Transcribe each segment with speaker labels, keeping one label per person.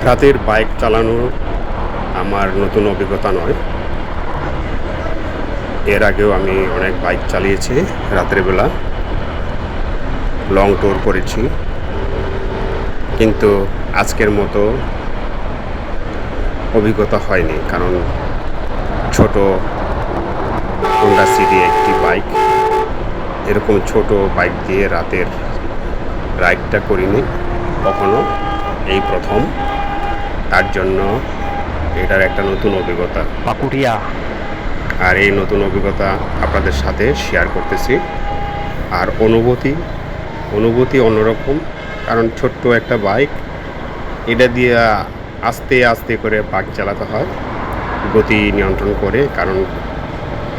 Speaker 1: রাতের বাইক চালানো আমার নতুন অভিজ্ঞতা নয়। এর আগেও আমি অনেক বাইক চালিয়েছি, রাতের বেলা লং ট্যুর করেছি, কিন্তু আজকের মতো অভিজ্ঞতা হয়নি। কারণ ছোট হোন্ডা সিটি একটি বাইক, এরকম ছোট বাইক দিয়ে রাতের রাইডটা করিনি কখনো, এই প্রথম। তার জন্য এটার একটা নতুন অভিজ্ঞতা
Speaker 2: পাকুড়িয়া।
Speaker 1: আর এই নতুন অভিজ্ঞতা আপনাদের সাথে শেয়ার করতেছি। আর অনুভূতি অন্যরকম, কারণ ছোট্ট একটা বাইক, এটা দিয়ে আস্তে আস্তে করে বাইক চালাতে হয়, গতি নিয়ন্ত্রণ করে। কারণ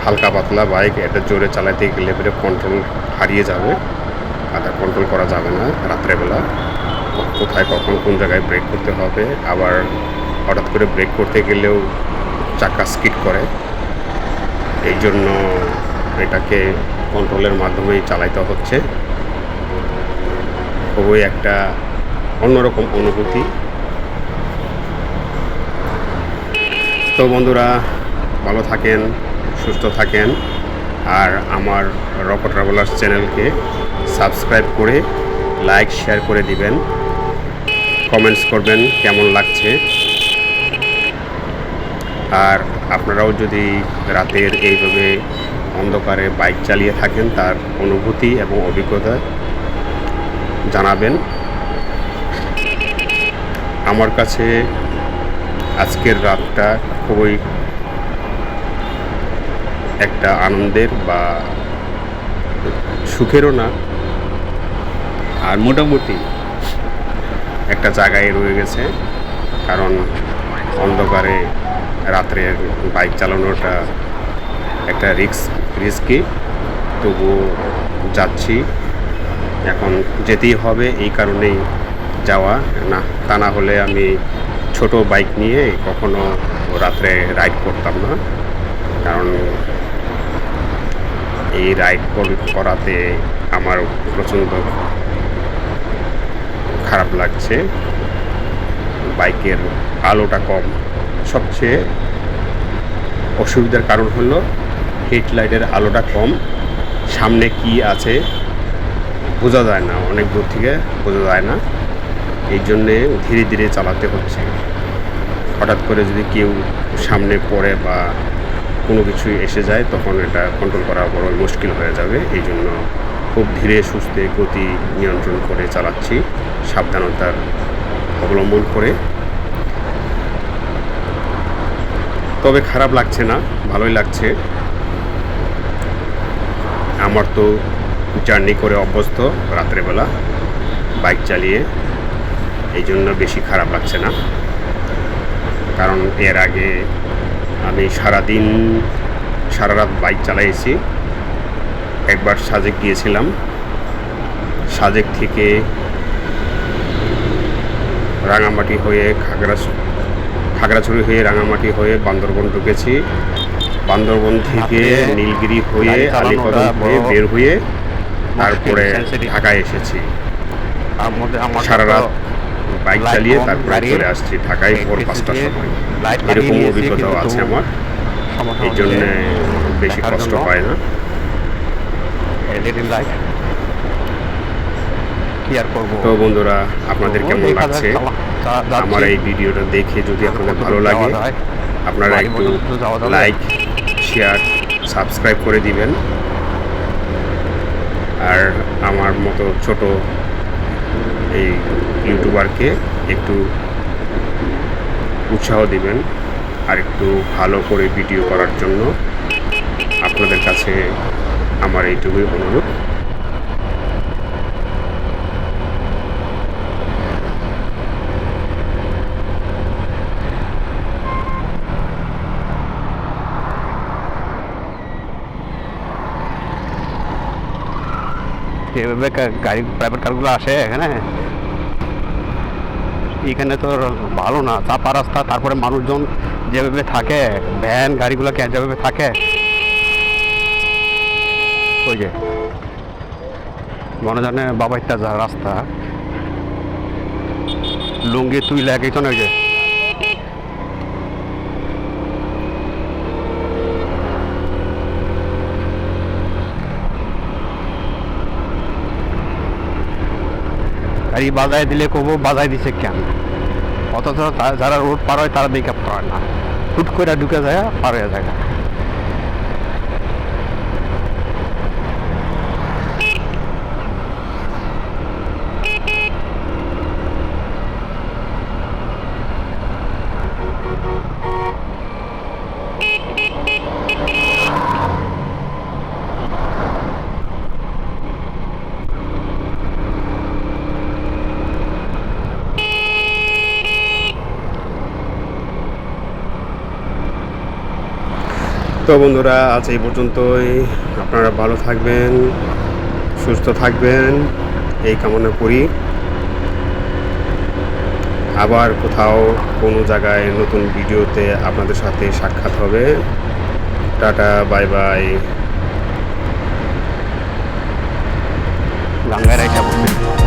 Speaker 1: হালকা পাতলা বাইক, এটা জোরে চালাতে গেলে পরে কন্ট্রোল হারিয়ে যাবে, আর কন্ট্রোল করা যাবে না রাত্রেবেলা। কোথায় কখন কোন জায়গায় ব্রেক করতে হবে, আবার হঠাৎ করে ব্রেক করতে গেলেও চাকা স্কিড করে। এই জন্য এটাকে কন্ট্রোলের মাধ্যমেই চালাইতে হচ্ছে। খুবই একটা অন্যরকম অনুভূতি। তো বন্ধুরা, ভালো থাকেন, সুস্থ থাকেন, আর আমার রক ট্রাভেলার্স চ্যানেলকে সাবস্ক্রাইব করে লাইক শেয়ার করে দিবেন, কমেন্টস করবেন কেমন লাগছে। আর আপনারাও যদি রাতের এইভাবে অন্ধকারে বাইক চালিয়ে থাকেন, তার অনুভূতি এবং অভিজ্ঞতা জানাবেন। আমার কাছে আজকের রাতটা খুবই একটা আনন্দের বা সুখেরও না, আর মোটামুটি একটা জায়গায় রয়ে গেছে। কারণ অন্ধকারে রাত্রে বাইক চালানোটা একটা রিস্কি, তবুও যাচ্ছি। এখন যেতেই হবে, এই কারণেই যাওয়া, না তা না হলে আমি ছোট বাইক নিয়ে কখনো রাত্রে রাইড করতাম না। কারণ এই রাইড করাতে আমার প্রচণ্ড খারাপ লাগছে। বাইকের আলোটা কম, সবচেয়ে অসুবিধার কারণ হলো হেডলাইটের আলোটা কম, সামনে কি আছে বোঝা যায় না, অনেক দূর থেকে বোঝা যায় না। এই জন্যে ধীরে ধীরে চালাতে হচ্ছে। হঠাৎ করে যদি কেউ সামনে পড়ে বা কোনো কিছু এসে যায়, তখন এটা কন্ট্রোল করা বড় মুশকিল হয়ে যাবে। এই জন্য খুব ধীরে সুস্থে গতি নিয়ন্ত্রণ করে চালাচ্ছি, সাবধানতার অবলম্বন করে। তবে খারাপ লাগছে না, ভালোই লাগছে। আমার তো জার্নি করে অভ্যস্ত রাত্রেবেলা বাইক চালিয়ে, এই জন্য বেশি খারাপ লাগছে না। কারণ এর আগে আমি সারা রাত বাইক চালাইছি। একবার সাজেক গিয়েছিলাম, সাজেক থেকে রাঙামাটি হয়ে খাগড়াছড়ি হয়ে রাঙামাটি হয়ে বান্দরবন ঢুকেছি, বান্দরবন থেকে নীলগিরি হয়ে আলীকদম হয়ে বের হয়ে তারপরে ঢাকায় এসেছি। সারা রাত বাইক চালিয়ে তারপরে চলে আসছি ঢাকায় ভোর 5টার সময়। এরকম অভিজ্ঞতাও আছে আমার, এই জন্যে বেশি কষ্ট হয় না। তো বন্ধুরা, আপনাদের কেমন লাগছে আমার এই ভিডিওটা দেখে? যদি আপনাদের ভালো লাগে, আপনারা একটু লাইক শেয়ার সাবস্ক্রাইব করে দিবেন, আর আমার মতো ছোট এই ইউটিউবারকে একটু উৎসাহ দিবেন, আর একটু ভালো করে ভিডিও করার জন্য আপনাদের কাছে আমার এইটুকুই অনুরোধ।
Speaker 2: যেভাবে গাড়ি প্রাইভেট কারগুলো আসে এখানে তো ভালো না, চাপা রাস্তা। তারপরে মানুষজন যেভাবে থাকে, ভ্যান গাড়িগুলো যেভাবে থাকে, ওই যে মনে জানে বাবা একটা রাস্তা লুঙ্গি তুইলে এক একজন ওই যে গাড়ি বাজায় দিলে কবো বাজায় দিছে কেন, অথচ যারা রোড পার হয় তারা মেকআপ করে না, হুট করে ঢুকে যায় পার হয়ে যায়।
Speaker 1: তো বন্ধুরা, আজ এই পর্যন্তই। আপনারা ভালো থাকবেন, সুস্থ থাকবেন এই কামনা করি। আবার কোথাও কোনো জায়গায় নতুন ভিডিওতে আপনাদের সাথে সাক্ষাৎ হবে। Tata, bye bye.
Speaker 2: গাঙ্গায় রাইখা বসে